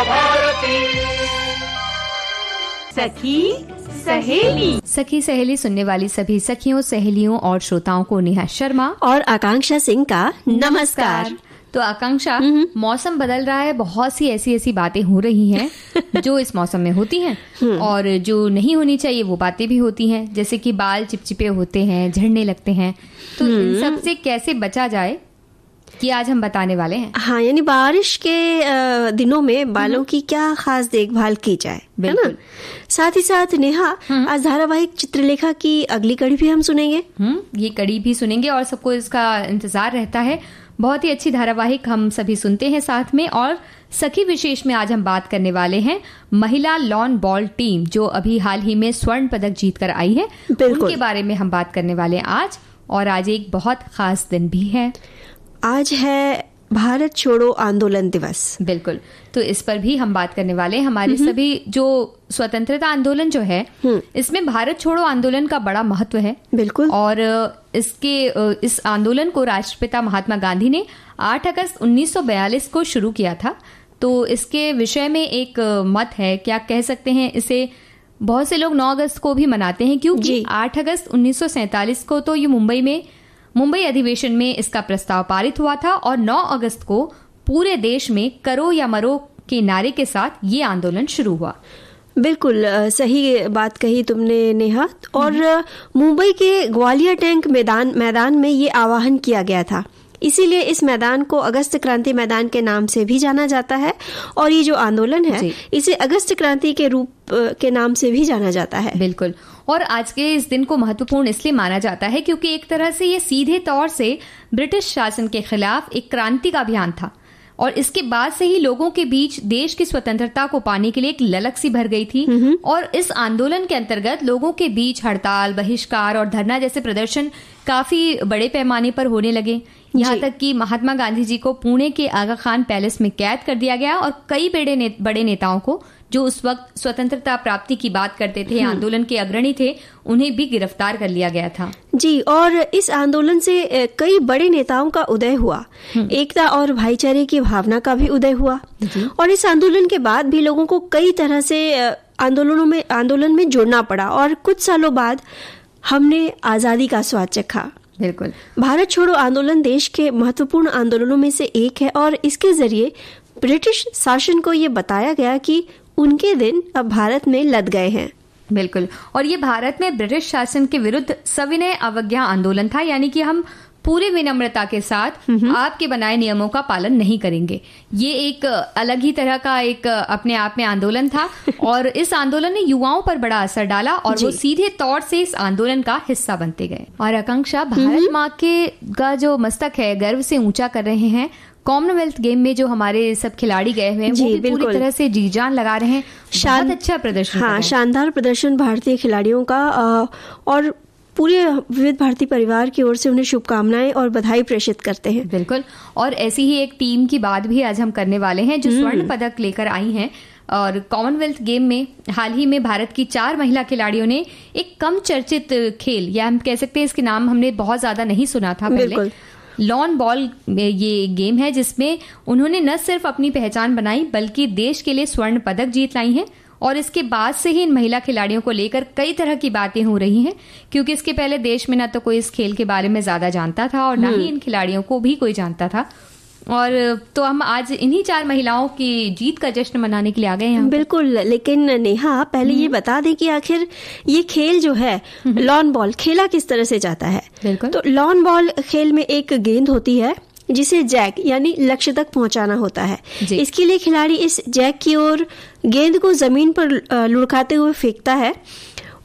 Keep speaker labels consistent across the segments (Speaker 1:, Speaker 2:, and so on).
Speaker 1: विद्या भारती।
Speaker 2: सखी सहेली सुनने वाली सभी सखियों, सहेलियों और श्रोताओं को नेहा शर्मा
Speaker 3: और आकांक्षा सिंह का नमस्कार।
Speaker 2: तो आकांक्षा, मौसम बदल रहा है, बहुत सी ऐसी बातें हो रही हैं जो इस मौसम में होती हैं और जो नहीं होनी चाहिए वो बातें भी होती हैं, जैसे कि बाल चिपचिपे होते हैं, झड़ने लगते हैं। तो इन सब से कैसे बचा जाए कि आज हम बताने वाले हैं।
Speaker 3: हाँ, यानी बारिश के दिनों में बालों की क्या खास देखभाल की जाए, है ना। साथ ही साथ नेहा, आज धारावाहिक चित्रलेखा की अगली कड़ी भी हम सुनेंगे।
Speaker 2: ये कड़ी भी सुनेंगे और सबको इसका इंतजार रहता है। बहुत ही अच्छी धारावाहिक हम सभी सुनते हैं साथ में। और सखी विशेष में आज हम बात करने वाले हैं महिला लॉन बॉल टीम, जो अभी हाल ही में स्वर्ण पदक जीत कर आई है, उनके बारे में हम बात करने वाले हैं आज। और आज एक बहुत खास दिन भी है,
Speaker 3: आज है भारत छोड़ो आंदोलन दिवस।
Speaker 2: बिल्कुल, तो इस पर भी हम बात करने वाले हैं। हमारे सभी जो स्वतंत्रता आंदोलन जो है, इसमें भारत छोड़ो आंदोलन का बड़ा महत्व है।
Speaker 3: बिल्कुल।
Speaker 2: और इस आंदोलन को राष्ट्रपिता महात्मा गांधी ने 8 अगस्त 1942 को शुरू किया था। तो इसके विषय में एक मत है, क्या कह सकते हैं इसे, बहुत से लोग 9 अगस्त को भी मनाते हैं, क्योंकि 8 अगस्त 1947 को तो ये मुंबई अधिवेशन में इसका प्रस्ताव पारित हुआ था और 9 अगस्त को पूरे देश में करो या मरो के नारे के साथ ये आंदोलन शुरू हुआ।
Speaker 3: बिल्कुल सही बात कही तुमने नेहा। और मुंबई के ग्वालियर टैंक मैदान में ये आह्वान किया गया था, इसीलिए इस मैदान को अगस्त क्रांति मैदान के नाम से भी जाना जाता है। और ये जो आंदोलन है, इसे अगस्त क्रांति के रूप के नाम से भी जाना जाता है।
Speaker 2: बिल्कुल। और आज के इस दिन को महत्वपूर्ण इसलिए माना जाता है क्योंकि एक तरह से ये सीधे तौर से ब्रिटिश शासन के खिलाफ एक क्रांति का अभियान था और इसके बाद से ही लोगों के बीच देश की स्वतंत्रता को पाने के लिए एक ललक सी भर गई थी। और इस आंदोलन के अंतर्गत लोगों के बीच हड़ताल, बहिष्कार और धरना जैसे प्रदर्शन काफी बड़े पैमाने पर होने लगे। यहाँ तक कि महात्मा गांधी जी को पुणे के आगा खान पैलेस में कैद कर दिया गया और कई बड़े नेताओं को, जो उस वक्त स्वतंत्रता प्राप्ति की बात करते थे, आंदोलन के अग्रणी थे, उन्हें भी गिरफ्तार कर लिया गया था।
Speaker 3: जी, और इस आंदोलन से कई बड़े नेताओं का उदय हुआ, एकता और भाईचारे की भावना का भी उदय हुआ। और इस आंदोलन के बाद भी लोगों को कई तरह से आंदोलन में जुड़ना पड़ा और कुछ सालों बाद हमने आजादी का स्वाद चखा।
Speaker 2: बिल्कुल।
Speaker 3: भारत छोड़ो आंदोलन देश के महत्वपूर्ण आंदोलनों में से एक है और इसके जरिए ब्रिटिश शासन को ये बताया गया कि उनके दिन अब भारत में लद गए हैं।
Speaker 2: बिल्कुल। और ये भारत में ब्रिटिश शासन के विरुद्ध सविनय अवज्ञा आंदोलन था, यानी कि हम पूरे विनम्रता के साथ आपके बनाए नियमों का पालन नहीं करेंगे। ये एक अलग ही तरह का एक अपने आप में आंदोलन था और इस आंदोलन ने युवाओं पर बड़ा असर डाला और वो सीधे तौर से इस आंदोलन का हिस्सा बनते गए। और आकांक्षा, भारत माँ का जो मस्तक है गर्व से ऊंचा कर रहे हैं। कॉमनवेल्थ गेम में जो हमारे सब खिलाड़ी गए हुए हैं, वो भी पूरी तरह से जी जान लगा रहे हैं। बहुत अच्छा प्रदर्शन।
Speaker 3: हाँ, शानदार प्रदर्शन भारतीय खिलाड़ियों का और पूरे विविध भारती परिवार की ओर से उन्हें शुभकामनाएं और बधाई प्रेषित करते हैं।
Speaker 2: बिल्कुल। और ऐसी ही एक टीम की बात भी आज हम करने वाले हैं जो स्वर्ण पदक लेकर आई हैं। और कॉमनवेल्थ गेम में हाल ही में भारत की 4 महिला खिलाड़ियों ने एक कम चर्चित खेल, या हम कह सकते हैं इसके नाम हमने बहुत ज्यादा नहीं सुना था पहले, लॉन बॉल ये गेम है जिसमें उन्होंने न सिर्फ अपनी पहचान बनाई बल्कि देश के लिए स्वर्ण पदक जीत लाई हैं। और इसके बाद से ही इन महिला खिलाड़ियों को लेकर कई तरह की बातें हो रही हैं, क्योंकि इसके पहले देश में ना तो कोई इस खेल के बारे में ज्यादा जानता था और ना ही इन खिलाड़ियों को भी कोई जानता था। और तो हम आज इन्हीं 4 महिलाओं की जीत का जश्न मनाने के लिए आ गए हैं।
Speaker 3: बिल्कुल। लेकिन नेहा, पहले ये बता दें कि आखिर ये खेल जो है लॉन बॉल खेला किस तरह से जाता है।
Speaker 2: बिल्कुल।
Speaker 3: तो लॉन बॉल खेल में एक गेंद होती है जिसे जैक यानी लक्ष्य तक पहुंचाना होता है। इसके लिए खिलाड़ी इस जैक की ओर गेंद को जमीन पर लुढ़काते हुए फेंकता है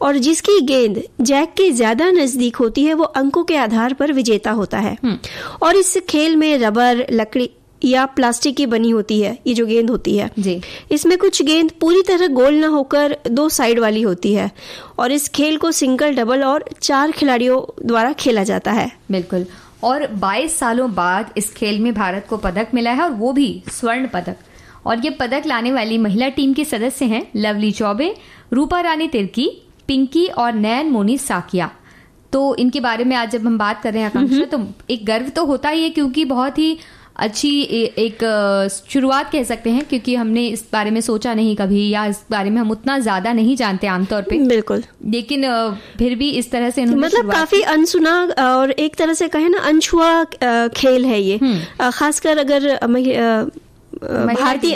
Speaker 3: और जिसकी गेंद जैक के ज्यादा नजदीक होती है वो अंकों के आधार पर विजेता होता है। और इस खेल में रबर, लकड़ी या प्लास्टिक की बनी होती है ये जो गेंद होती है
Speaker 2: जी।
Speaker 3: इसमें कुछ गेंद पूरी तरह गोल न होकर 2 साइड वाली होती है और इस खेल को सिंगल, डबल और 4 खिलाड़ियों द्वारा खेला जाता है।
Speaker 2: बिल्कुल। और 22 सालों बाद इस खेल में भारत को पदक मिला है और वो भी स्वर्ण पदक। और ये पदक लाने वाली महिला टीम के सदस्य हैं लवली चौबे, रूपा रानी तिर्की, पिंकी और नयन मोनी साकिया। तो इनके बारे में आज जब हम बात कर रहे हैं आकांक्षा, तो एक गर्व तो होता ही है क्योंकि बहुत ही अच्छी एक शुरुआत कह सकते हैं, क्योंकि हमने इस बारे में सोचा नहीं कभी, या इस बारे में हम उतना ज्यादा नहीं जानते आमतौर पे।
Speaker 3: बिल्कुल।
Speaker 2: लेकिन फिर भी इस तरह से
Speaker 3: मतलब काफी अनसुना और एक तरह से कहे ना अनछुआ खेल है ये, खासकर अगर भारतीय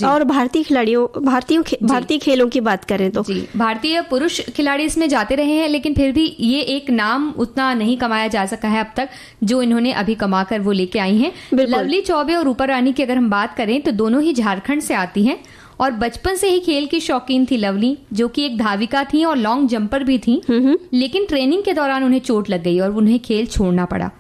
Speaker 3: और भारतीय खिलाड़ियों भारतीय खेलों की बात करें तो
Speaker 2: जी, भारतीय पुरुष खिलाड़ी इसमें जाते रहे हैं, लेकिन फिर भी ये एक नाम उतना नहीं कमाया जा सका है अब तक जो इन्होंने अभी कमाकर वो लेके आई हैं। लवली चौबे और रूपा रानी की अगर हम बात करें तो दोनों ही झारखंड से आती हैं और बचपन से ही खेल की शौकीन थी लवली, जो कि एक धाविका थी और लॉन्ग जंपर भी थी। लेकिन ट्रेनिंग के दौरान उन्हें चोट लग गई और उन्हें खेल छोड़ना पड़ा।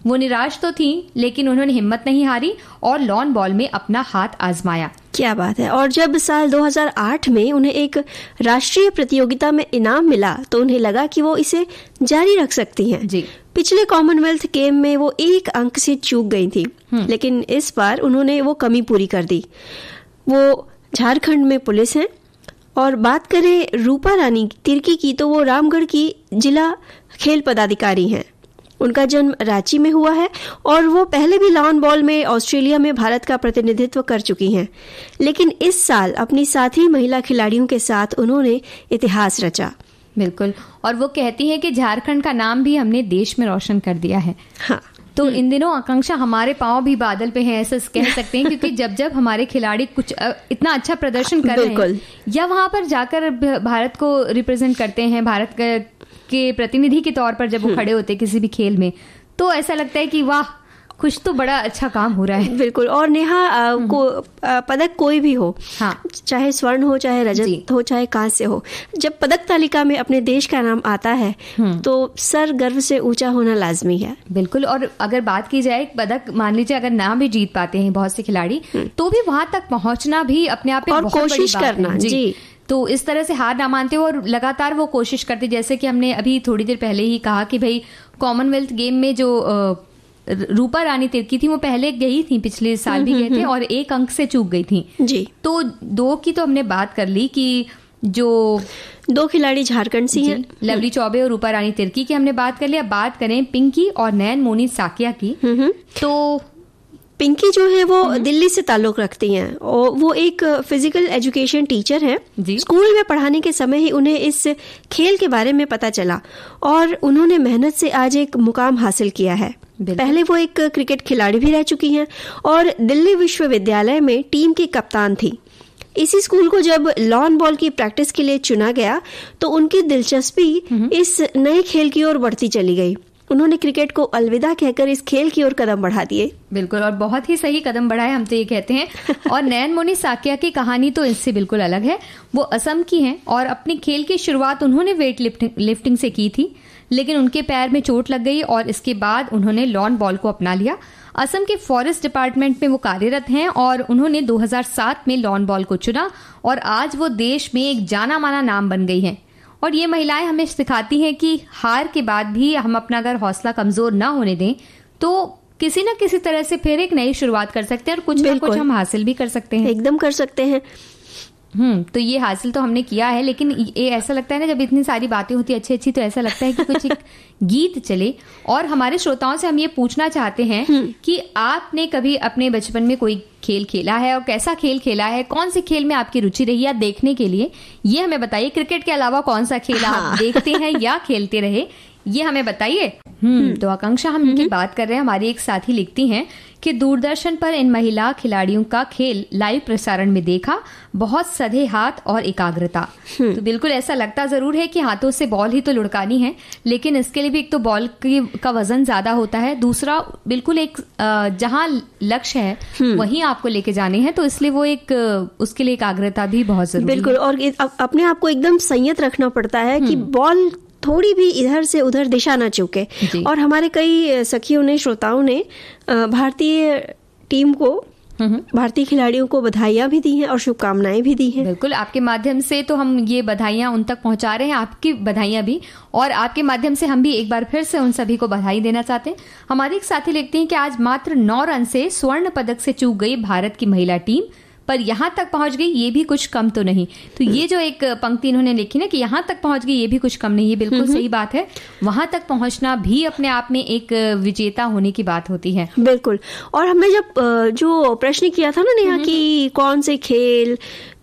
Speaker 2: वो निराश तो थी, लेकिन उन्होंने हिम्मत नहीं हारी और लॉन बॉल में अपना हाथ आजमाया।
Speaker 3: क्या बात है। और जब साल 2008 में उन्हें एक राष्ट्रीय प्रतियोगिता में इनाम मिला तो उन्हें लगा कि वो इसे जारी रख सकती हैं।
Speaker 2: जी।
Speaker 3: पिछले कॉमनवेल्थ गेम में वो 1 अंक से चूक गई थी, लेकिन इस बार उन्होंने वो कमी पूरी कर दी। वो झारखंड में पुलिस हैं। और बात करें रूपा रानी तिर्की की तो वो रामगढ़ की जिला खेल पदाधिकारी हैं। उनका जन्म रांची में हुआ है और वो पहले भी लॉन बॉल में ऑस्ट्रेलिया में भारत का प्रतिनिधित्व कर चुकी हैं, लेकिन इस साल अपनी साथी महिला खिलाड़ियों के साथ उन्होंने इतिहास रचा।
Speaker 2: बिल्कुल। और वो कहती हैं कि झारखंड का नाम भी हमने देश में रोशन कर दिया है। हाँ। तो इन दिनों आकांक्षा हमारे पांव भी बादल पे हैं, ऐसा कह सकते हैं, क्योंकि जब जब हमारे खिलाड़ी कुछ इतना अच्छा प्रदर्शन कर रहे हैं या वहां पर जाकर भारत को रिप्रेजेंट करते हैं, भारत के प्रतिनिधि के तौर पर जब वो खड़े होते हैं किसी भी खेल में, तो ऐसा लगता है कि वाह, कुछ तो बड़ा अच्छा काम हो रहा है।
Speaker 3: बिल्कुल। और नेहा पदक कोई भी हो, हाँ, चाहे स्वर्ण हो, चाहे रजत हो, चाहे कांस्य हो, जब पदक तालिका में अपने देश का नाम आता है तो सर गर्व से ऊंचा होना लाजमी है।
Speaker 2: बिल्कुल। और अगर बात की जाए पदक, मान लीजिए अगर ना भी जीत पाते हैं बहुत से खिलाड़ी, तो भी वहां तक पहुंचना भी अपने आप में बहुत
Speaker 3: कोशिश करना। जी।
Speaker 2: तो इस तरह से हार ना मानते हो और लगातार वो कोशिश करते, जैसे कि हमने अभी थोड़ी देर पहले ही कहा कि भाई कॉमनवेल्थ गेम में जो रूपा रानी तिर्की थी वो पहले गई थी, पिछले साल भी गए थे और 1 अंक से चूक गई थी।
Speaker 3: जी।
Speaker 2: तो 2 की तो हमने बात कर ली कि जो
Speaker 3: 2 खिलाड़ी झारखंड से हैं,
Speaker 2: लवली चौबे और रूपा रानी तिर्की की हमने बात कर लिया। बात करें पिंकी और नैन मोनी साकिया की, तो
Speaker 3: पिंकी जो है वो दिल्ली से ताल्लुक रखती हैं और वो एक फिजिकल एजुकेशन टीचर हैं। स्कूल में पढ़ाने के समय ही उन्हें इस खेल के बारे में पता चला और उन्होंने मेहनत से आज एक मुकाम हासिल किया है। पहले वो एक क्रिकेट खिलाड़ी भी रह चुकी हैं और दिल्ली विश्वविद्यालय में टीम की कप्तान थी। इसी स्कूल को जब लॉन बॉल की प्रैक्टिस के लिए चुना गया तो उनकी दिलचस्पी इस नए खेल की ओर बढ़ती चली गई। उन्होंने क्रिकेट को अलविदा कहकर इस खेल की ओर कदम बढ़ा दिए।
Speaker 2: बिल्कुल। और बहुत ही सही कदम बढ़ाए, हम तो ये कहते हैं। और नैन मोनी साकिया की कहानी तो इससे बिल्कुल अलग है। वो असम की हैं और अपनी खेल की शुरुआत उन्होंने वेट लिफ्टिंग से की थी, लेकिन उनके पैर में चोट लग गई और इसके बाद उन्होंने लॉन बॉल को अपना लिया। असम के फॉरेस्ट डिपार्टमेंट में वो कार्यरत हैं और उन्होंने 2007 में लॉन बॉल को चुना और आज वो देश में एक जाना माना नाम बन गई हैं। और ये महिलाएं हमें सिखाती हैं कि हार के बाद भी हम अपना अगर हौसला कमजोर ना होने दें तो किसी न किसी तरह से फिर एक नई शुरुआत कर सकते हैं और कुछ ना कुछ हम हासिल भी कर सकते हैं।
Speaker 3: एकदम कर सकते हैं।
Speaker 2: तो ये हासिल तो हमने किया है, लेकिन ये ऐसा लगता है ना, जब इतनी सारी बातें होती अच्छी अच्छी, तो ऐसा लगता है कि कुछ एक गीत चले। और हमारे श्रोताओं से हम ये पूछना चाहते हैं कि आपने कभी अपने बचपन में कोई खेल खेला है और कैसा खेल खेला है, कौन से खेल में आपकी रुचि रही है देखने के लिए, ये हमें बताइए। क्रिकेट के अलावा कौन सा खेल आप देखते हैं या खेलते रहे, ये हमें बताइए। तो आकांक्षा, हम इनकी बात कर रहे हैं। हमारी एक साथी लिखती हैं कि दूरदर्शन पर इन महिला खिलाड़ियों का खेल लाइव प्रसारण में देखा, बहुत सधे हाथ और एकाग्रता। तो बिल्कुल ऐसा लगता जरूर है कि हाथों से बॉल ही तो लुढ़कानी है, लेकिन इसके लिए भी एक तो बॉल का वजन ज्यादा होता है, दूसरा बिल्कुल एक जहां लक्ष्य है वहीं आपको लेके जाने हैं, तो इसलिए वो एक उसके लिए एकाग्रता भी बहुत जरूरी है।
Speaker 3: बिल्कुल। और अपने आप को एकदम संयत रखना पड़ता है कि बॉल थोड़ी भी इधर से उधर दिशा ना चूके। और हमारे कई सखियों ने, श्रोताओं ने भारतीय टीम को, भारतीय खिलाड़ियों को बधाइयां भी दी हैं और शुभकामनाएं भी दी हैं।
Speaker 2: बिल्कुल, आपके माध्यम से तो हम ये बधाइयां उन तक पहुंचा रहे हैं, आपकी बधाइयां भी, और आपके माध्यम से हम भी एक बार फिर से उन सभी को बधाई देना चाहते हैं। हमारे एक साथी लिखते हैं कि आज मात्र 9 रन से स्वर्ण पदक से चूक गई भारत की महिला टीम, पर यहाँ तक पहुंच गई ये भी कुछ कम तो नहीं। तो ये जो एक पंक्ति इन्होंने लिखी ना कि यहाँ तक पहुंच गई ये भी कुछ कम नहीं, ये बिल्कुल सही बात है। वहां तक पहुंचना भी अपने आप में एक विजेता होने की बात होती है।
Speaker 3: बिल्कुल। और हमने जब जो प्रश्न किया था ना नेहा कि कौन से खेल,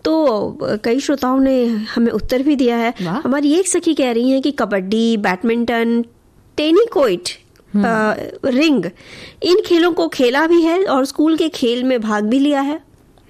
Speaker 3: तो कई श्रोताओं ने हमें उत्तर भी दिया है। हमारी एक सखी कह रही है कि कबड्डी, बैडमिंटन, टेनिकोइट, रिंग, इन खेलों को खेला भी है और स्कूल के खेल में भाग भी लिया है।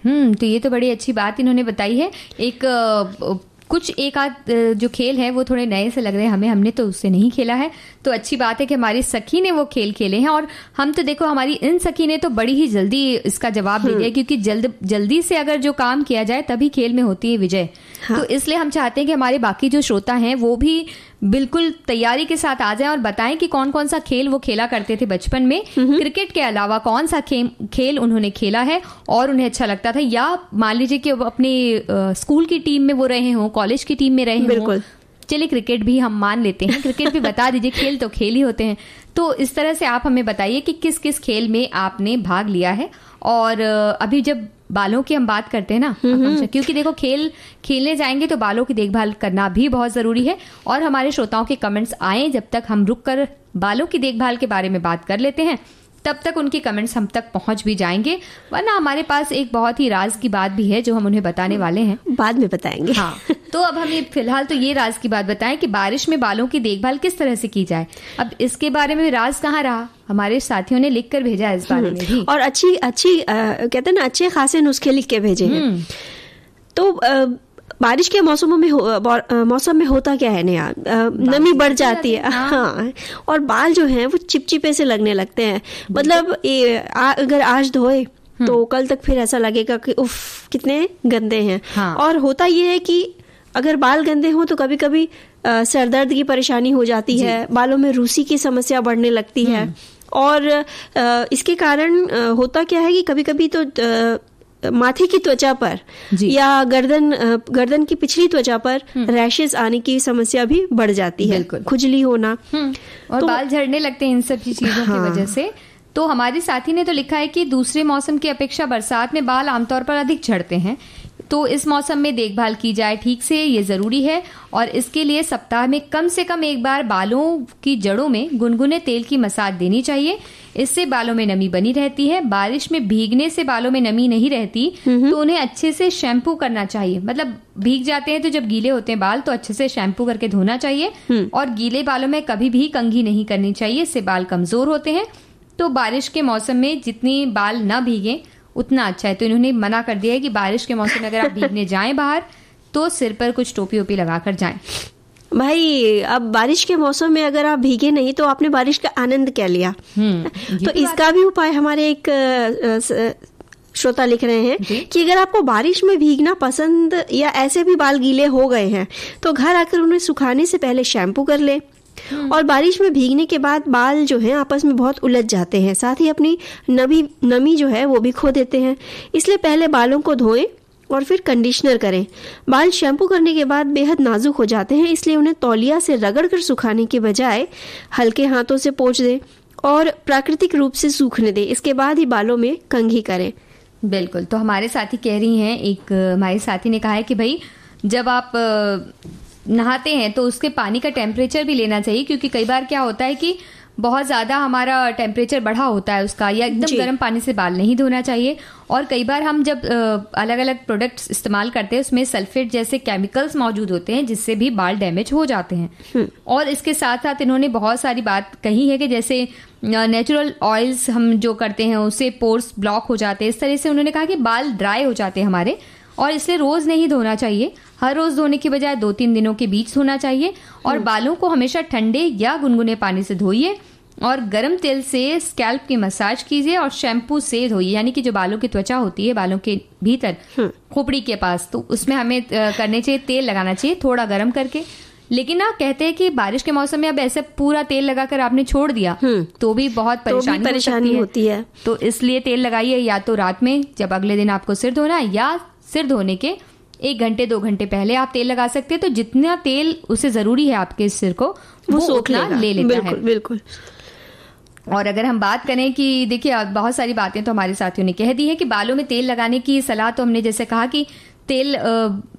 Speaker 2: तो ये तो बड़ी अच्छी बात इन्होंने बताई है। एक आध जो खेल है वो थोड़े नए से लग रहे हैं हमें, हमने तो उससे नहीं खेला है। तो अच्छी बात है कि हमारी सखी ने वो खेल खेले हैं, और हम तो देखो हमारी इन सखी ने तो बड़ी ही जल्दी इसका जवाब दे दिया, क्योंकि जल्दी से अगर जो काम किया जाए तभी खेल में होती है विजय। हाँ। तो इसलिए हम चाहते हैं कि हमारे बाकी जो श्रोता हैं वो भी बिल्कुल तैयारी के साथ आ जाएं और बताएं कि कौन कौन सा खेल वो खेला करते थे बचपन में। क्रिकेट के अलावा कौन सा खेल उन्होंने खेला है और उन्हें अच्छा लगता था, या मान लीजिए कि अपने स्कूल की टीम में वो रहे हों, कॉलेज की टीम में रहे हों। बिल्कुल, चलिए क्रिकेट भी हम मान लेते हैं, क्रिकेट भी बता दीजिए, खेल तो खेल ही होते हैं। तो इस तरह से आप हमें बताइए कि किस किस खेल में आपने भाग लिया है। और अभी जब बालों की हम बात करते हैं ना, क्योंकि देखो खेलने जाएंगे तो बालों की देखभाल करना भी बहुत जरूरी है। और हमारे श्रोताओं के कमेंट्स आए, जब तक हम रुककर बालों की देखभाल के बारे में बात कर लेते हैं, तब तक उनके कमेंट्स हम तक पहुंच भी जाएंगे। वरना हमारे पास एक बहुत ही राज की बात भी है जो हम उन्हें बताने वाले हैं,
Speaker 3: बाद में बताएंगे।
Speaker 2: हाँ, तो अब हम ये फिलहाल तो ये राज की बात बताएं कि बारिश में बालों की देखभाल किस तरह से की जाए। अब इसके बारे में राज कहाँ रहा, हमारे साथियों ने लिख कर भेजा है इस बारे में भी,
Speaker 3: और अच्छी कहते हैं ना, अच्छे खासे नुस्खे लिख के भेजे हैं। तो बारिश के मौसम में होता क्या है नया, नमी बढ़ जाती है। हाँ, और बाल जो हैं वो चिपचिपे से लगने लगते हैं। मतलब अगर आज धोए तो कल तक फिर ऐसा लगेगा कि उफ कितने गंदे हैं। हाँ। और होता ये है कि अगर बाल गंदे हों तो कभी कभी सरदर्द की परेशानी हो जाती है, बालों में रूसी की समस्या बढ़ने लगती है। और इसके कारण होता क्या है कि कभी कभी तो माथे की त्वचा पर या गर्दन की पिछली त्वचा पर रैशेस आने की समस्या भी बढ़ जाती है, खुजली होना,
Speaker 2: और तो बाल झड़ने लगते हैं इन सब चीजों की वजह से। तो हमारे साथी ने तो लिखा है कि दूसरे मौसम की अपेक्षा बरसात में बाल आमतौर पर अधिक झड़ते हैं, तो इस मौसम में देखभाल की जाए ठीक से, ये जरूरी है। और इसके लिए सप्ताह में कम से कम एक बार बालों की जड़ों में गुनगुने तेल की मसाज देनी चाहिए। इससे बालों में नमी बनी रहती है। बारिश में भीगने से बालों में नमी नहीं रहती, तो उन्हें अच्छे से शैम्पू करना चाहिए। मतलब भीग जाते हैं तो जब गीले होते हैं बाल तो अच्छे से शैम्पू करके धोना चाहिए। और गीले बालों में कभी भी कंघी नहीं करनी चाहिए, इससे बाल कमजोर होते हैं। तो बारिश के मौसम में जितनी बाल न भीगे उतना अच्छा है। तो इन्होंने मना कर दिया है कि बारिश के मौसम में अगर आप भीगने जाएं बाहर तो सिर पर कुछ टोपी ओपी लगाकर जाएं।
Speaker 3: भाई, अब बारिश के मौसम में अगर आप भीगे नहीं तो आपने बारिश का आनंद क्या लिया। तो इसका भी उपाय हमारे एक श्रोता लिख रहे हैं कि अगर आपको बारिश में भीगना पसंद या ऐसे भी बाल गीले हो गए हैं तो घर आकर उन्हें सुखाने से पहले शैम्पू कर ले। और बारिश में भीगने के बाद बाल जो हैं आपस में बहुत उलझ जाते हैं, साथ ही अपनी नमी जो है वो भी खो देते हैं। इसलिए पहले बालों को धोएं और फिर कंडीशनर करें। बाल शैम्पू करने के बाद बेहद नाजुक हो जाते हैं, इसलिए उन्हें तौलिया से रगड़कर सुखाने के बजाय हल्के हाथों से पोंछ दें और प्राकृतिक रूप से सूखने दें। इसके बाद ही बालों में कंघी करें।
Speaker 2: बिल्कुल। तो हमारे साथी कह रही हैं, हमारे साथी ने कहा है कि भाई जब आप नहाते हैं तो उसके पानी का टेम्परेचर भी लेना चाहिए, क्योंकि कई बार क्या होता है कि बहुत ज्यादा हमारा टेम्परेचर बढ़ा होता है उसका, या एकदम गर्म पानी से बाल नहीं धोना चाहिए। और कई बार हम जब अलग अलग प्रोडक्ट्स इस्तेमाल करते हैं उसमें सल्फेट जैसे केमिकल्स मौजूद होते हैं जिससे भी बाल डैमेज हो जाते हैं। और इसके साथ साथ इन्होंने बहुत सारी बात कही है कि जैसे नेचुरल ऑयल्स हम जो करते हैं उससे पोर्स ब्लॉक हो जाते हैं। इस तरह से उन्होंने कहा कि बाल ड्राई हो जाते हैं हमारे, और इसलिए रोज नहीं धोना चाहिए। हर रोज धोने की बजाय 2-3 दिनों के बीच धोना चाहिए। और बालों को हमेशा ठंडे या गुनगुने पानी से धोइए और गर्म तेल से स्कैल्प की मसाज कीजिए और शैम्पू से धोइए। यानी कि जो बालों की त्वचा होती है बालों के भीतर खोपड़ी के पास, तो उसमें हमें करने चाहिए, तेल लगाना चाहिए थोड़ा गर्म करके। लेकिन ना कहते हैं कि बारिश के मौसम में अब ऐसे पूरा तेल लगाकर आपने छोड़ दिया तो भी बहुत परेशानी होती है। तो इसलिए तेल लगाइए या तो रात में जब अगले दिन आपको सिर धोना है, या सिर धोने के 1 घंटे 2 घंटे पहले आप तेल लगा सकते हैं। तो जितना तेल उसे जरूरी है आपके सिर को वो सोखना ले लेता है।
Speaker 3: बिल्कुल।
Speaker 2: और अगर हम बात करें कि देखिए बहुत सारी बातें तो हमारे साथियों ने कह दी है कि बालों में तेल लगाने की सलाह तो हमने जैसे कहा कि तेल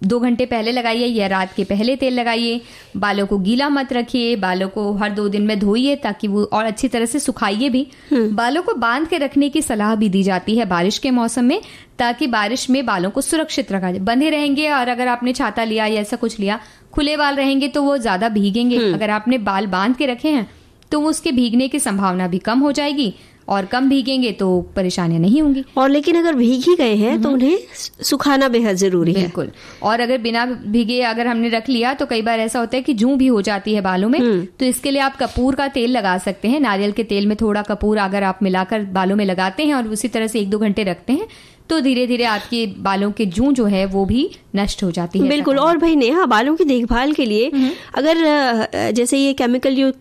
Speaker 2: 2 घंटे पहले लगाइए या रात के पहले तेल लगाइए, बालों को गीला मत रखिए, बालों को हर 2 दिन में धोइए ताकि वो और अच्छी तरह से सुखाइए भी। बालों को बांध के रखने की सलाह भी दी जाती है बारिश के मौसम में, ताकि बारिश में बालों को सुरक्षित रखा जाए। बंधे रहेंगे और अगर आपने छाता लिया या ऐसा कुछ लिया, खुले बाल रहेंगे तो वो ज्यादा भीगेंगे। अगर आपने बाल बांध के रखे हैं तो उसके भीगने की संभावना भी कम हो जाएगी, और कम भीगेंगे तो परेशानियां नहीं होंगी।
Speaker 3: और लेकिन अगर भीग ही गए हैं तो उन्हें सुखाना बेहद जरूरी है।
Speaker 2: बिल्कुल। और अगर बिना भीगे अगर हमने रख लिया तो कई बार ऐसा होता है कि जूं भी हो जाती है बालों में, तो इसके लिए आप कपूर का तेल लगा सकते हैं। नारियल के तेल में थोड़ा कपूर अगर आप मिलाकर बालों में लगाते हैं और उसी तरह से 1-2 घंटे रखते हैं तो धीरे धीरे आपके बालों के जूं जो है वो भी नष्ट हो जाती है।
Speaker 3: बिल्कुल। और भाई नेहा, बालों की देखभाल के लिए अगर जैसे ये केमिकल युक्त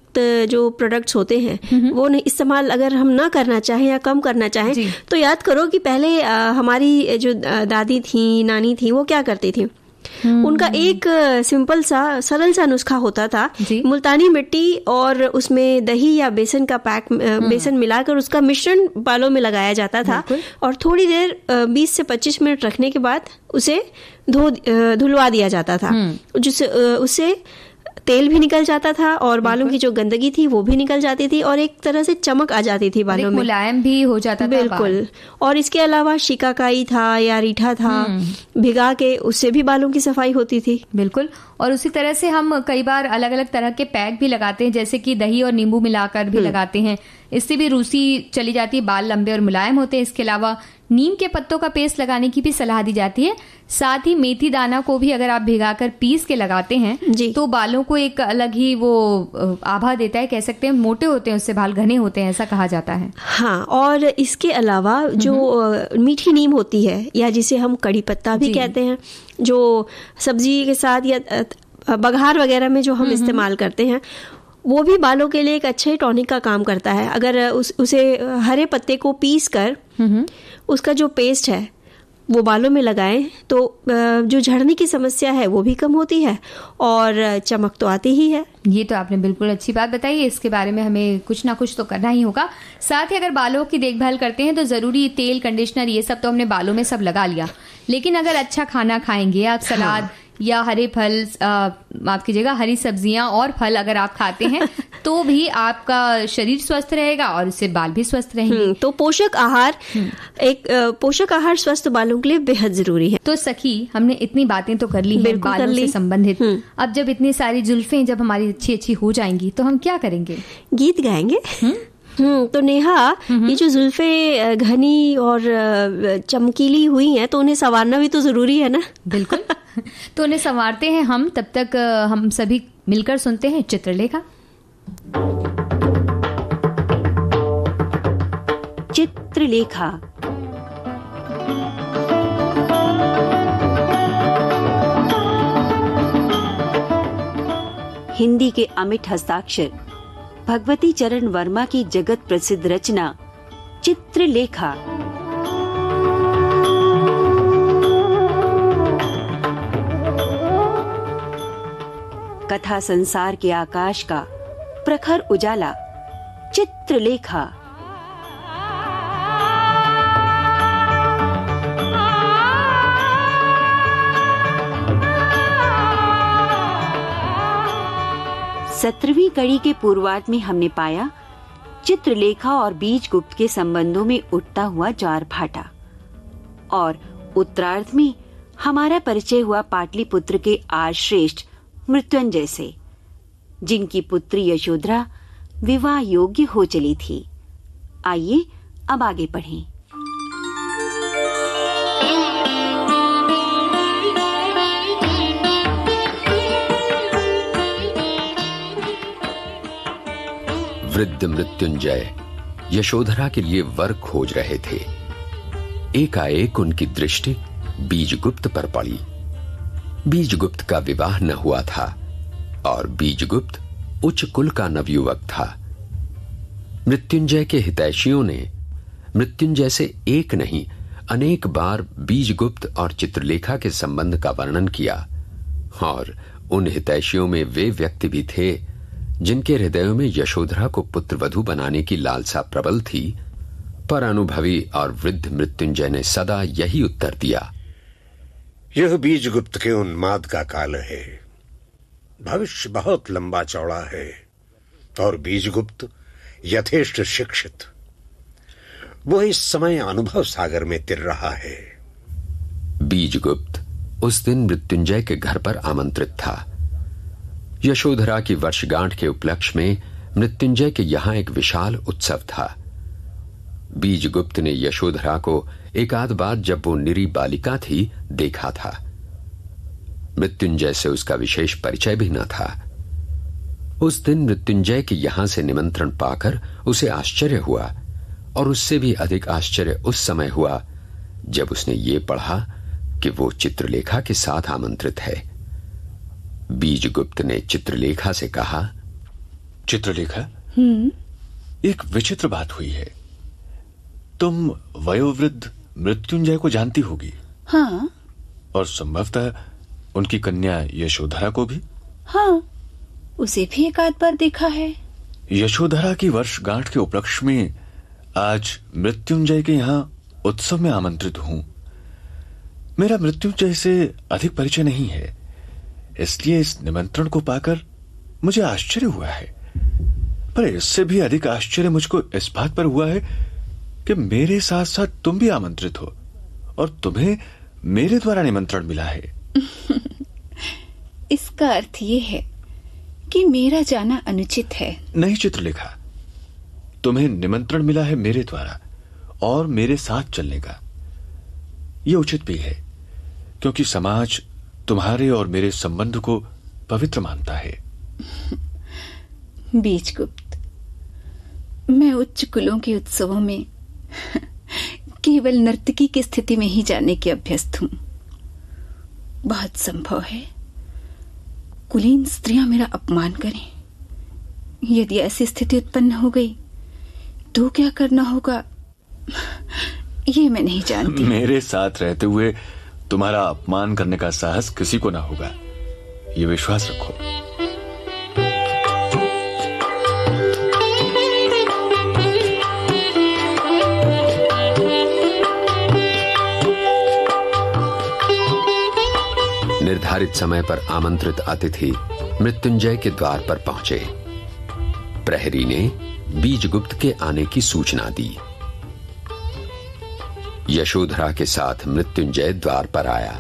Speaker 3: जो प्रोडक्ट्स होते हैं वो इस्तेमाल अगर हम ना करना चाहें या कम करना चाहें, तो याद करो कि पहले हमारी जो दादी थी, नानी थी, वो क्या करती थी। उनका एक सिंपल सा सरल सा नुस्खा होता था, मुल्तानी मिट्टी और उसमें दही या बेसन का बेसन मिलाकर उसका मिश्रण बालों में लगाया जाता था और थोड़ी देर 20 से 25 मिनट रखने के बाद उसे धुलवा दिया जाता था, जिससे उससे तेल भी निकल जाता था और बालों की जो गंदगी थी वो भी निकल जाती थी और एक तरह से चमक आ जाती थी बालों में,
Speaker 2: मुलायम भी हो जाता था।
Speaker 3: बिल्कुल। और इसके अलावा शिकाकाई था या रीठा था, भिगा के उससे भी बालों की सफाई होती थी।
Speaker 2: बिल्कुल। और उसी तरह से हम कई बार अलग अलग तरह के पैक भी लगाते हैं, जैसे कि दही और नींबू मिलाकर भी लगाते हैं, इससे भी रूसी चली जाती है, बाल लंबे और मुलायम होते हैं। इसके अलावा नीम के पत्तों का पेस्ट लगाने की भी सलाह दी जाती है। साथ ही मेथी दाना को भी अगर आप भिगाकर पीस के लगाते हैं तो बालों को एक अलग ही वो आभा देता है, कह सकते हैं। मोटे होते हैं उससे बाल, घने होते हैं, ऐसा कहा जाता है।
Speaker 3: हाँ। और इसके अलावा जो मीठी नीम होती है या जिसे हम कड़ी पत्ता भी कहते हैं, जो सब्जी के साथ या बघार वगैरह में जो हम इस्तेमाल करते हैं, वो भी बालों के लिए एक अच्छे टॉनिक का काम करता है। अगर उसे हरे पत्ते को पीस कर उसका जो पेस्ट है वो बालों में लगाएं तो जो झड़ने की समस्या है वो भी कम होती है और चमक तो आती ही है।
Speaker 2: ये तो आपने बिल्कुल अच्छी बात बताई है। इसके बारे में हमें कुछ ना कुछ तो करना ही होगा। साथ ही अगर बालों की देखभाल करते हैं तो जरूरी तेल, कंडीशनर, ये सब तो हमने बालों में सब लगा लिया, लेकिन अगर अच्छा खाना खाएंगे आप, सलाद या हरे फल, माफ कीजिएगा, हरी सब्जियां और फल अगर आप खाते हैं तो भी आपका शरीर स्वस्थ रहेगा और इससे बाल भी स्वस्थ रहेंगे।
Speaker 3: तो पोषक आहार स्वस्थ बालों के लिए बेहद जरूरी है।
Speaker 2: तो सखी, हमने इतनी बातें तो कर ली हैं बालों से संबंधित। अब जब इतनी सारी जुल्फें जब हमारी अच्छी अच्छी हो जाएंगी तो हम क्या करेंगे?
Speaker 3: गीत गाएंगे। तो नेहा, ये जो जुल्फे घनी और चमकीली हुई हैं तो उन्हें संवारना भी तो जरूरी है ना। बिल्कुल।
Speaker 2: तो उन्हें संवारते हैं हम। तब तक हम सभी मिलकर सुनते हैं चित्रलेखा।
Speaker 1: चित्रलेखा। हिंदी के अमिट हस्ताक्षर भगवती चरण वर्मा की जगत प्रसिद्ध रचना चित्रलेखा। कथा संसार के आकाश का प्रखर उजाला। चित्रलेखा। सत्रहवीं कड़ी के पूर्वार्ध में हमने पाया चित्रलेखा और बीजगुप्त के संबंधों में उठता हुआ ज्वार भाटा, और उत्तरार्ध में हमारा परिचय हुआ पाटलिपुत्र के आर्यश्रेष्ठ मृत्युंजय से, जिनकी पुत्री यशोधरा विवाह योग्य हो चली थी। आइए अब आगे बढ़ें।
Speaker 4: वृद्ध मृत्युंजय यशोधरा के लिए वर खोज रहे थे। एकाएक उनकी दृष्टि बीजगुप्त पर पड़ी। बीजगुप्त का विवाह न हुआ था और बीजगुप्त उच्च कुल का नवयुवक था। मृत्युंजय के हितैषियों ने मृत्युंजय से एक नहीं अनेक बार बीजगुप्त और चित्रलेखा के संबंध का वर्णन किया, और उन हितैषियों में वे व्यक्ति भी थे जिनके हृदयों में यशोधरा को पुत्रवधू बनाने की लालसा प्रबल थी, पर अनुभवी और वृद्ध मृत्युंजय ने सदा यही उत्तर दिया,
Speaker 5: यह बीजगुप्त के उन्माद का काल है। भविष्य बहुत लंबा चौड़ा है और बीजगुप्त यथेष्ट शिक्षित। वो इस समय अनुभव सागर में तिर रहा है।
Speaker 4: बीजगुप्त उस दिन मृत्युंजय के घर पर आमंत्रित था। यशोधरा की वर्षगांठ के उपलक्ष्य में मृत्युंजय के यहां एक विशाल उत्सव था। बीजगुप्त ने यशोधरा को एक आध बार, जब वो निरी बालिका थी, देखा था। मृत्युंजय से उसका विशेष परिचय भी न था। उस दिन मृत्युंजय के यहां से निमंत्रण पाकर उसे आश्चर्य हुआ, और उससे भी अधिक आश्चर्य उस समय हुआ जब उसने ये पढ़ा कि वो चित्रलेखा के साथ आमंत्रित है। बीजगुप्त ने चित्रलेखा से कहा,
Speaker 6: चित्रलेखा, एक विचित्र बात हुई है। तुम वयोवृद्ध मृत्युंजय को जानती होगी।
Speaker 7: हाँ।
Speaker 6: और संभवतः उनकी कन्या यशोधरा को भी।
Speaker 7: हाँ, उसे भी एक आध बार देखा है।
Speaker 6: यशोधरा की वर्षगांठ के उपलक्ष्य में आज मृत्युंजय के यहाँ उत्सव में आमंत्रित हूं। मेरा मृत्युंजय से अधिक परिचय नहीं है, इसलिए इस निमंत्रण को पाकर मुझे आश्चर्य हुआ है। पर इससे भी अधिक आश्चर्य मुझको इस बात पर हुआ है कि मेरे साथ साथ तुम भी आमंत्रित हो और तुम्हें मेरे द्वारा निमंत्रण मिला है।
Speaker 7: इसका अर्थ यह है कि मेरा जाना अनुचित है।
Speaker 6: नहीं चित्रलेखा, तुम्हें निमंत्रण मिला है मेरे द्वारा और मेरे साथ चलने का। यह उचित भी है, क्योंकि समाज तुम्हारे और मेरे संबंध को पवित्र मानता है।
Speaker 7: बीजगुप्त, मैं उच्च कुलों के उत्सवों में केवल नर्तकी की स्थिति में ही जाने के अभ्यस्त हूं। बहुत संभव है कुलीन स्त्रियां मेरा अपमान करें। यदि ऐसी स्थिति उत्पन्न हो गई तो क्या करना होगा, ये मैं नहीं जानती।
Speaker 6: मेरे साथ रहते हुए तुम्हारा अपमान करने का साहस किसी को ना होगा, ये विश्वास रखो।
Speaker 4: निर्धारित समय पर आमंत्रित अतिथि मृत्युंजय के द्वार पर पहुंचे। प्रहरी ने बीजगुप्त के आने की सूचना दी। यशोधरा के साथ मृत्युंजय द्वार पर आया।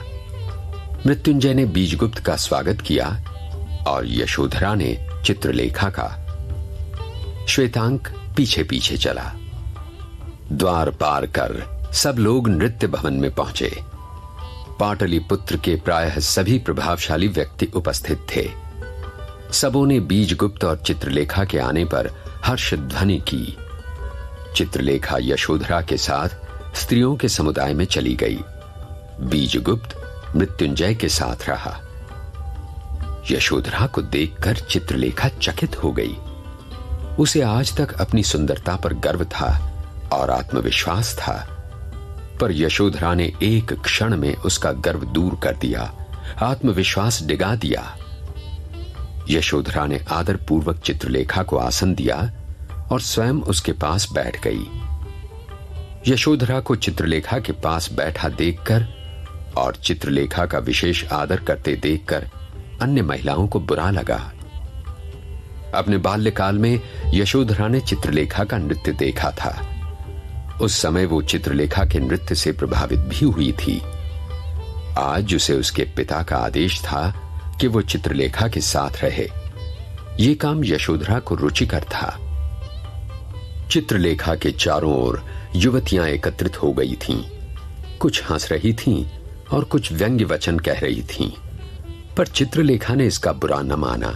Speaker 4: मृत्युंजय ने बीजगुप्त का स्वागत किया और यशोधरा ने चित्रलेखा का। श्वेतांक पीछे पीछे चला। द्वार पार कर सब लोग नृत्य भवन में पहुंचे। पाटलिपुत्र के प्रायः सभी प्रभावशाली व्यक्ति उपस्थित थे। सबों ने बीजगुप्त और चित्रलेखा के आने पर हर्ष ध्वनि की। चित्रलेखा यशोधरा के साथ स्त्रियों के समुदाय में चली गई। बीजगुप्त मृत्युंजय के साथ रहा। यशोधरा को देखकर चित्रलेखा चकित हो गई। उसे आज तक अपनी सुंदरता पर गर्व था और आत्मविश्वास था, पर यशोधरा ने एक क्षण में उसका गर्व दूर कर दिया, आत्मविश्वास डिगा दिया। यशोधरा ने आदरपूर्वक चित्रलेखा को आसन दिया और स्वयं उसके पास बैठ गई। यशोधरा को चित्रलेखा के पास बैठा देखकर और चित्रलेखा का विशेष आदर करते देखकर अन्य महिलाओं को बुरा लगा। अपने बाल्यकाल में यशोधरा ने चित्रलेखा का नृत्य देखा था। उस समय वो चित्रलेखा के नृत्य से प्रभावित भी हुई थी। आज उसे उसके पिता का आदेश था कि वो चित्रलेखा के साथ रहे। ये काम यशोधरा को रुचिकर था। चित्रलेखा के चारों ओर युवतियां एकत्रित हो गई थीं। कुछ हंस रही थीं और कुछ व्यंग्य वचन कह रही थीं, पर चित्रलेखा ने इसका बुरा न माना।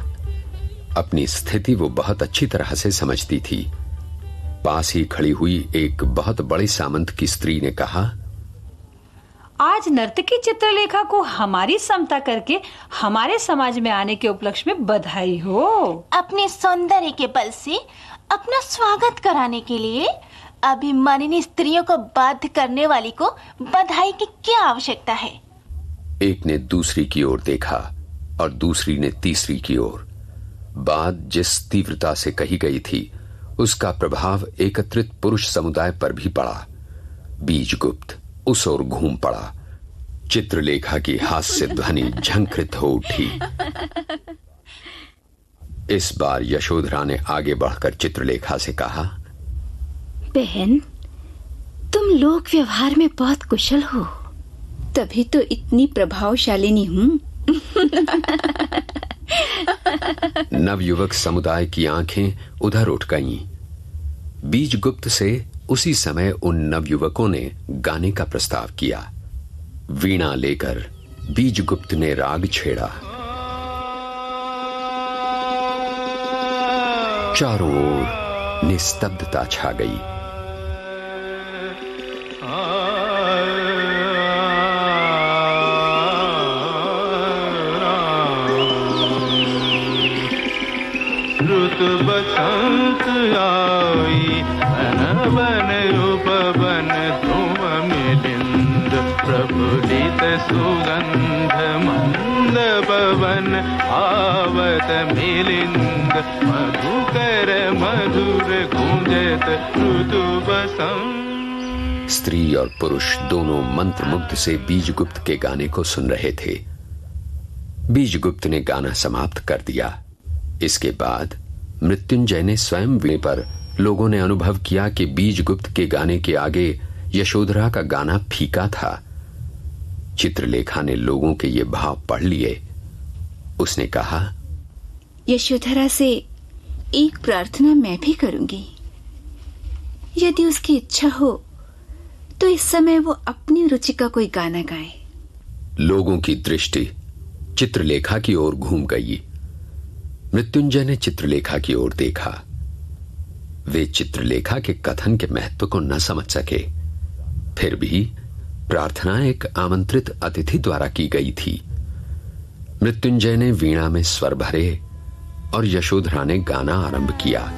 Speaker 4: अपनी स्थिति वो बहुत अच्छी तरह से समझती थी। पास ही खड़ी हुई एक बहुत बड़ी सामंत की स्त्री ने कहा,
Speaker 8: आज नर्तकी चित्रलेखा को हमारी समता करके हमारे समाज में आने के उपलक्ष्य में बधाई हो।
Speaker 9: अपने सौंदर्य के बल से अपना स्वागत कराने के लिए अभिमानिनी स्त्रियों को बाध्य करने वाली को बधाई की क्या आवश्यकता है।
Speaker 4: एक ने दूसरी की ओर देखा और दूसरी ने तीसरी की ओर। बात जिस तीव्रता से कही गई थी उसका प्रभाव एकत्रित पुरुष समुदाय पर भी पड़ा। बीजगुप्त उस ओर घूम पड़ा। चित्रलेखा की हास्य ध्वनि झंकृत हो उठी। इस बार यशोधरा ने आगे बढ़कर चित्रलेखा से कहा,
Speaker 7: बहन, तुम लोक व्यवहार में बहुत कुशल हो, तभी तो इतनी प्रभावशालिनी हूं।
Speaker 4: नवयुवक समुदाय की आंखें उधर उठ गईं। बीजगुप्त से उसी समय उन नवयुवकों ने गाने का प्रस्ताव किया। वीणा लेकर बीजगुप्त ने राग छेड़ा। चारों ओर निस्तब्धता छा गई।
Speaker 10: ऋतु बसंत आई, बन उपवन धूम मिलिंद, प्रफुल्लित सुगंध मंद पवन आवत मिलिंद, मधुकर मधुर गूंजत ऋतु बसंत।
Speaker 4: स्त्री और पुरुष दोनों मंत्रमुग्ध से बीजगुप्त के गाने को सुन रहे थे। बीजगुप्त ने गाना समाप्त कर दिया। इसके बाद मृत्युंजय ने स्वयं वीणे पर लोगों ने अनुभव किया कि बीजगुप्त के गाने के आगे यशोधरा का गाना फीका था। चित्रलेखा ने लोगों के ये भाव पढ़ लिए। उसने कहा,
Speaker 7: यशोधरा से एक प्रार्थना मैं भी करूंगी। यदि उसकी इच्छा हो तो इस समय वो अपनी रुचि का कोई गाना गाए।
Speaker 4: लोगों की दृष्टि चित्रलेखा की ओर घूम गई। मृत्युंजय ने चित्रलेखा की ओर देखा। वे चित्रलेखा के कथन के महत्व को न समझ सके। फिर भी प्रार्थना एक आमंत्रित अतिथि द्वारा की गई थी। मृत्युंजय ने वीणा में स्वर भरे और यशोधरा ने गाना आरंभ किया।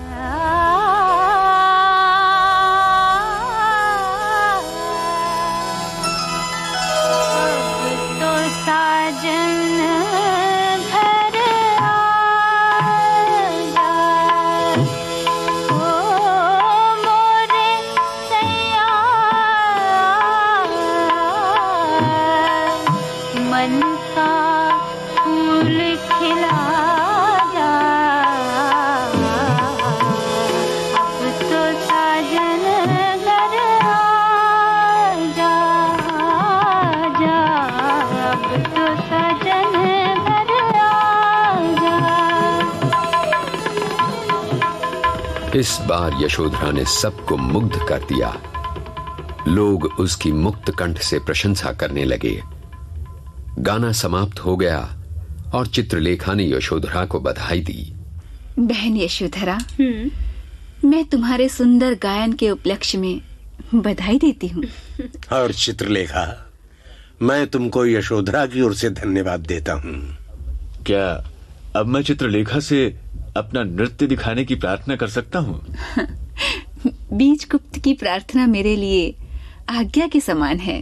Speaker 4: इस बार यशोधरा ने सबको मुग्ध कर दिया। लोग उसकी मुक्त कंठ से प्रशंसा करने लगे। गाना समाप्त हो गया और चित्रलेखा ने यशोधरा को बधाई दी।
Speaker 7: बहन यशोधरा, मैं तुम्हारे सुंदर गायन के उपलक्ष्य में बधाई देती हूँ।
Speaker 5: और चित्रलेखा, मैं तुमको यशोधरा की ओर से धन्यवाद देता हूँ।
Speaker 6: क्या अब मैं चित्रलेखा से अपना नृत्य दिखाने की प्रार्थना कर सकता हूँ?
Speaker 7: बीजगुप्त की प्रार्थना मेरे लिए आज्ञा के समान है।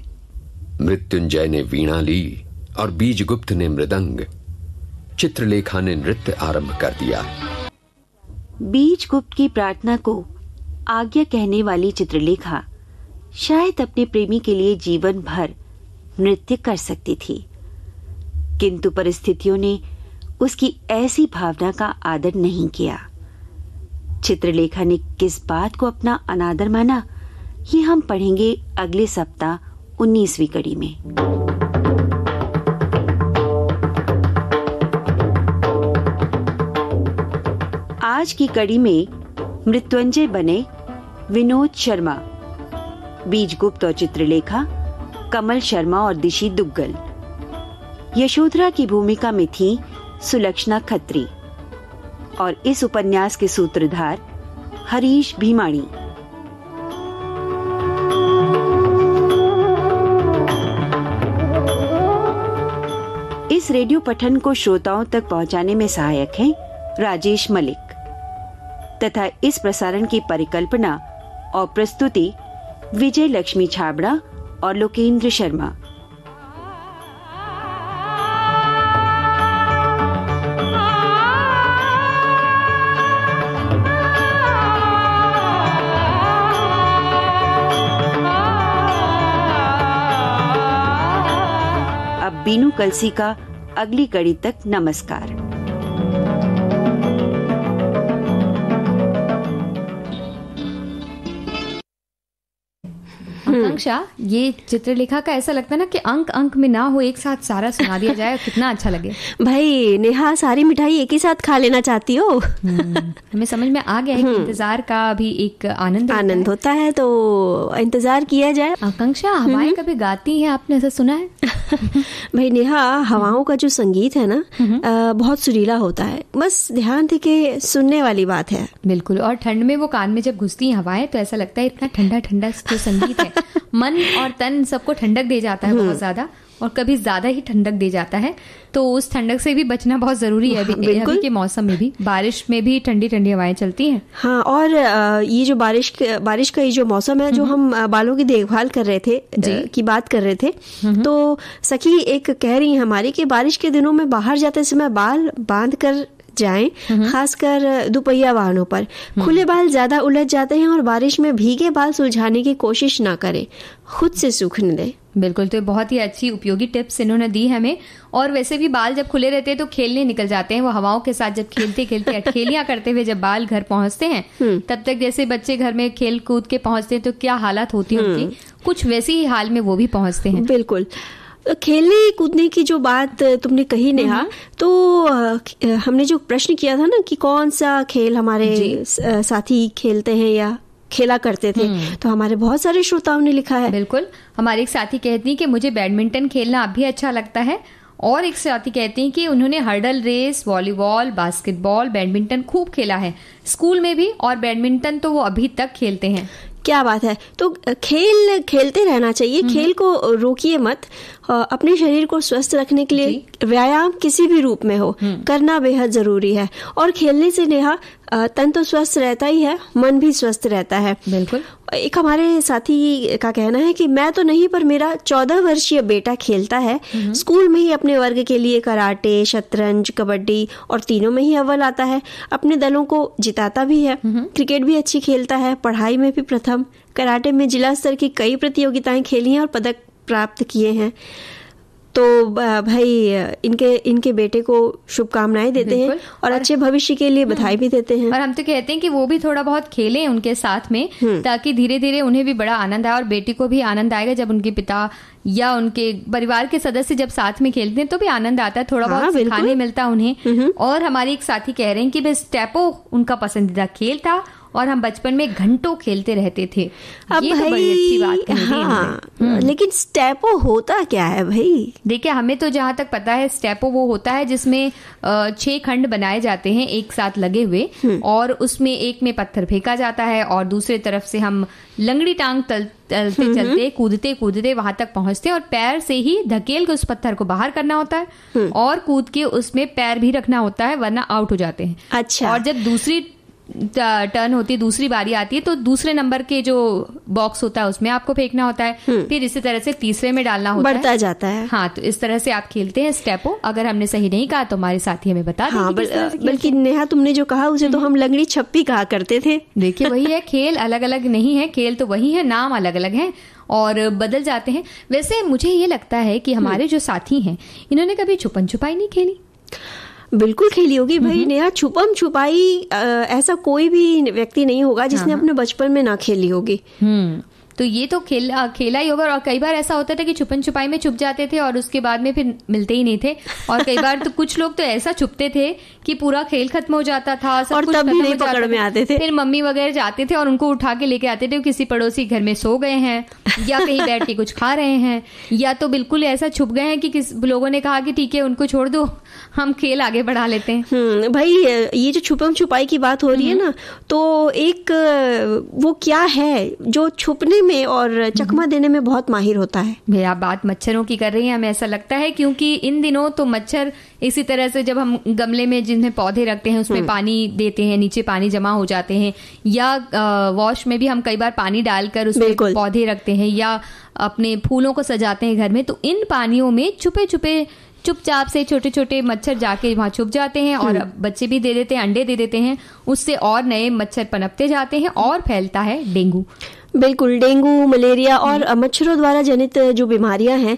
Speaker 4: मृत्युंजय ने वीणा ली और बीजगुप्त ने मृदंग। चित्रलेखा ने नृत्य आरंभ कर दिया।
Speaker 1: बीजगुप्त की प्रार्थना को आज्ञा कहने वाली चित्रलेखा शायद अपने प्रेमी के लिए जीवन भर नृत्य कर सकती थी, किंतु परिस्थितियों ने उसकी ऐसी भावना का आदर नहीं किया। चित्रलेखा ने किस बात को अपना अनादर माना, ये हम पढ़ेंगे अगले सप्ताह 19वीं कड़ी में। आज की कड़ी में मृत्युंजय बने विनोद शर्मा, बीजगुप्त और चित्रलेखा कमल शर्मा और दिशी दुग्गल। यशोधरा की भूमिका में थी सुलक्षणा खत्री और इस उपन्यास के सूत्रधार हरीश भीमाणी। इस रेडियो पठन को श्रोताओं तक पहुंचाने में सहायक हैं राजेश मलिक तथा इस प्रसारण की परिकल्पना और प्रस्तुति विजय लक्ष्मी छाबड़ा और लोकेंद्र शर्मा। बीनू कलसी का अगली कड़ी तक नमस्कार।
Speaker 2: आकांक्षा, ये चित्रलेखा का ऐसा लगता है ना कि अंक अंक में ना हो, एक साथ सारा सुना दिया जाए, कितना अच्छा लगे।
Speaker 3: भाई नेहा, सारी मिठाई एक ही साथ खा लेना चाहती हो?
Speaker 2: हमें समझ में आ गया है कि इंतजार का भी एक आनंद
Speaker 3: होता है, तो इंतजार किया जाए।
Speaker 2: आकांक्षा, हवाएं कभी गाती हैं, आपने ऐसा सुना है?
Speaker 3: भाई नेहा, हवाओं का जो संगीत है ना, बहुत सुरीला होता है, बस ध्यान दे के सुनने वाली बात है।
Speaker 2: बिल्कुल, और ठंड में वो कान में जब घुसती हैं हवाएं तो ऐसा लगता है इतना ठंडा ठंडा जो संगीत है, मन और तन सबको ठंडक दे जाता है बहुत ज्यादा, और कभी ज्यादा ही ठंडक दे जाता है। तो उस ठंडक से भी बचना बहुत जरूरी है अभी के मौसम में भी। बारिश में भी ठंडी ठंडी हवाएं चलती हैं।
Speaker 3: हाँ, और ये जो बारिश का ये जो मौसम है, जो हम बालों की देखभाल कर रहे थे की बात कर रहे थे, तो सखी एक कह रही है हमारी कि बारिश के दिनों में बाहर जाते समय बाल बांध कर जाएं, खासकर दुपहिया वाहनों पर। खुले बाल ज्यादा उलझ जाते हैं और बारिश में भीगे बाल सुलझाने की कोशिश ना करें, खुद से सूखने दें।
Speaker 2: बिल्कुल, तो बहुत ही अच्छी उपयोगी टिप्स इन्होंने दी हमें। और वैसे भी बाल जब खुले रहते हैं तो खेलने निकल जाते हैं, वो हवाओं के साथ जब खेलते खेलते अठखेलियां करते हुए जब बाल घर पहुंचते हैं, तब तक जैसे बच्चे घर में खेल कूद के पहुंचते हैं तो क्या हालत होती है उनकी, कुछ वैसी ही हाल में वो भी पहुंचते हैं।
Speaker 3: बिल्कुल, खेलने कूदने की जो बात तुमने कही नेहा, तो हमने जो प्रश्न किया था ना कि कौन सा खेल हमारे साथी खेलते हैं या खेला करते थे, तो हमारे बहुत सारे श्रोताओं ने लिखा है।
Speaker 2: बिल्कुल, हमारे एक साथी कहती हैं कि मुझे बैडमिंटन खेलना अब भी अच्छा लगता है, और एक साथी कहते हैं कि उन्होंने hurdle race, volleyball, basketball, badminton खूब खेला है स्कूल में भी, और बैडमिंटन तो वो अभी तक खेलते हैं।
Speaker 3: क्या बात है। तो खेल खेलते रहना चाहिए, खेल को रोकिए मत। अपने शरीर को स्वस्थ रखने के लिए व्यायाम किसी भी रूप में हो करना बेहद जरूरी है। और खेलने से नेहा तन तो स्वस्थ रहता ही है, मन भी स्वस्थ रहता है।
Speaker 2: बिल्कुल।
Speaker 3: एक हमारे साथी का कहना है कि मैं तो नहीं पर मेरा 14 वर्षीय बेटा खेलता है। स्कूल में ही अपने वर्ग के लिए कराटे, शतरंज, कबड्डी और तीनों में ही अव्वल आता है। अपने दलों को जिताता भी है। क्रिकेट भी अच्छी खेलता है, पढ़ाई में भी प्रथम। कराटे में जिला स्तर की कई प्रतियोगिताएं खेली हैं और पदक प्राप्त किए हैं। तो भाई इनके बेटे को शुभकामनाएं देते हैं और अच्छे भविष्य के लिए बधाई भी देते हैं।
Speaker 2: और हम तो कहते हैं कि वो भी थोड़ा बहुत खेलें उनके साथ में, ताकि धीरे धीरे उन्हें भी बड़ा आनंद आए, और बेटी को भी आनंद आएगा जब उनके पिता या उनके परिवार के सदस्य जब साथ में खेलते हैं तो भी आनंद आता है, थोड़ा बहुत सिखाने मिलता उन्हें। और हमारी एक साथी कह रहे हैं कि बस स्टेपो उनका पसंदीदा खेल था और हम बचपन में घंटों खेलते रहते थे।
Speaker 3: अब
Speaker 2: ये तो बड़ी अच्छी बात कही।
Speaker 3: लेकिन स्टेपो होता क्या है भाई?
Speaker 2: देखिए, हमें तो जहाँ तक पता है स्टेपो वो होता है जिसमें 6 खंड बनाए जाते हैं एक साथ लगे हुए, और उसमें एक में पत्थर फेंका जाता है और दूसरे तरफ से हम लंगड़ी टांग चलते चलते कूदते कूदते वहां तक पहुंचते हैं, और पैर से ही धकेल के उस पत्थर को बाहर करना होता है और कूद के उसमें पैर भी रखना होता है, वरना आउट हो जाते हैं।
Speaker 3: अच्छा।
Speaker 2: और जब दूसरी टर्न होती है, दूसरी बारी आती है, तो दूसरे नंबर के जो बॉक्स होता है उसमें आपको फेंकना होता है, फिर इसी तरह से तीसरे में डालना होता है,
Speaker 3: बढ़ता जाता है।
Speaker 2: हाँ, तो इस तरह से आप खेलते हैं स्टेपो। अगर हमने सही नहीं कहा तो हमारे साथी हमें बता दें।
Speaker 3: बल्कि नेहा तुमने जो कहा उसे तो हम लंगड़ी छप्पी कहा करते थे।
Speaker 2: देखिए, वही है, खेल अलग अलग नहीं है, खेल तो वही है, नाम अलग अलग है और बदल जाते हैं। वैसे मुझे ये लगता है कि हमारे जो साथी हैं इन्होंने कभी छुपन छुपाई नहीं खेली।
Speaker 3: बिल्कुल खेली होगी भाई नेहा। छुपम छुपाई ऐसा कोई भी व्यक्ति नहीं होगा जिसने अपने बचपन में ना खेली होगी।
Speaker 2: तो ये तो खेला ही होगा। और कई बार ऐसा होता था कि छुपन छुपाई में छुप जाते थे और उसके बाद में फिर मिलते ही नहीं थे, और कई बार तो कुछ लोग तो ऐसा छुपते थे कि पूरा खेल खत्म हो जाता था, सब
Speaker 3: और
Speaker 2: कुछ
Speaker 3: तब भी नहीं पकड़ में आते थे।
Speaker 2: फिर मम्मी वगैरह जाते थे और उनको उठा के लेके आते थे, किसी पड़ोसी घर में सो गए हैं या कहीं बैठ के कुछ खा रहे हैं, या तो बिल्कुल ऐसा छुप गए हैं कि किस लोगों ने कहा कि ठीक है उनको छोड़ दो, हम खेल आगे बढ़ा लेते हैं।
Speaker 3: भाई ये जो छुपम छुपाई की बात हो रही है ना, तो एक वो क्या है जो छुपने में और चकमा देने में बहुत माहिर होता है।
Speaker 2: भैया आप बात मच्छरों की कर रही हैं, हमें ऐसा लगता है, क्योंकि इन दिनों तो मच्छर इसी तरह से जब हम गमले में जिन्हें पौधे रखते हैं उसमें पानी देते हैं, नीचे पानी जमा हो जाते हैं, या वॉश में भी हम कई बार पानी डालकर उसमें पौधे रखते हैं, या अपने फूलों को सजाते हैं घर में, तो इन पानियों में छुपे छुपे चुपचाप से छोटे छोटे मच्छर जाके वहां छुप जाते हैं और बच्चे भी दे देते हैं, अंडे दे देते हैं, उससे और नए मच्छर पनपते जाते हैं और फैलता है डेंगू।
Speaker 3: बिल्कुल, डेंगू, मलेरिया और मच्छरों द्वारा जनित जो बीमारियां हैं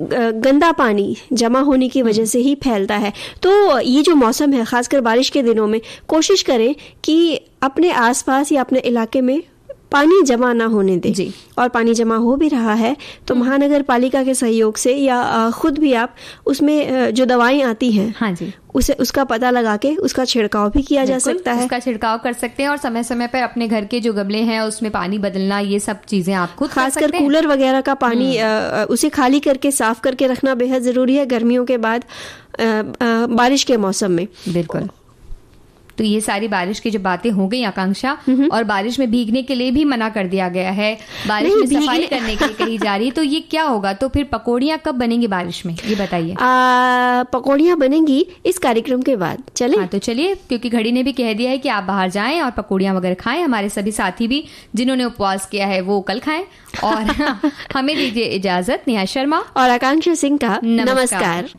Speaker 3: गंदा पानी जमा होने की वजह से ही फैलता है। तो ये जो मौसम है, खासकर बारिश के दिनों में, कोशिश करें कि अपने आसपास या अपने इलाके में पानी जमा ना होने दें।
Speaker 2: जी।
Speaker 3: और पानी जमा हो भी रहा है तो महानगर पालिका के सहयोग से या खुद भी आप उसमें जो दवाएं आती हैं,
Speaker 2: हाँ जी,
Speaker 3: उसका पता लगा के उसका छिड़काव भी किया जा सकता है।
Speaker 2: उसका छिड़काव कर सकते हैं और समय समय पर अपने घर के जो गमले हैं उसमें पानी बदलना, ये सब चीजें आप खुद
Speaker 3: खासकर कूलर वगैरह का पानी उसे खाली करके साफ करके रखना बेहद जरूरी है गर्मियों के बाद बारिश के मौसम में।
Speaker 2: बिल्कुल। तो ये सारी बारिश की जो बातें हो गई आकांक्षा, और बारिश में भीगने के लिए भी मना कर दिया गया है, बारिश में सफाई करने के लिए कही जा रही है, तो ये क्या होगा? तो फिर पकौड़ियाँ कब बनेंगी बारिश में, ये बताइए।
Speaker 3: पकौड़ियाँ बनेंगी इस कार्यक्रम के बाद। चले?
Speaker 2: हाँ, तो चलिए, क्योंकि घड़ी ने भी कह दिया है कि आप बाहर जाएं और पकौड़ियाँ वगैरह खाएं। हमारे सभी साथी भी जिन्होंने उपवास किया है वो कल खाएं। और हमें दीजिए इजाजत। नेहा शर्मा
Speaker 3: और आकांक्षा सिंह का नमस्कार।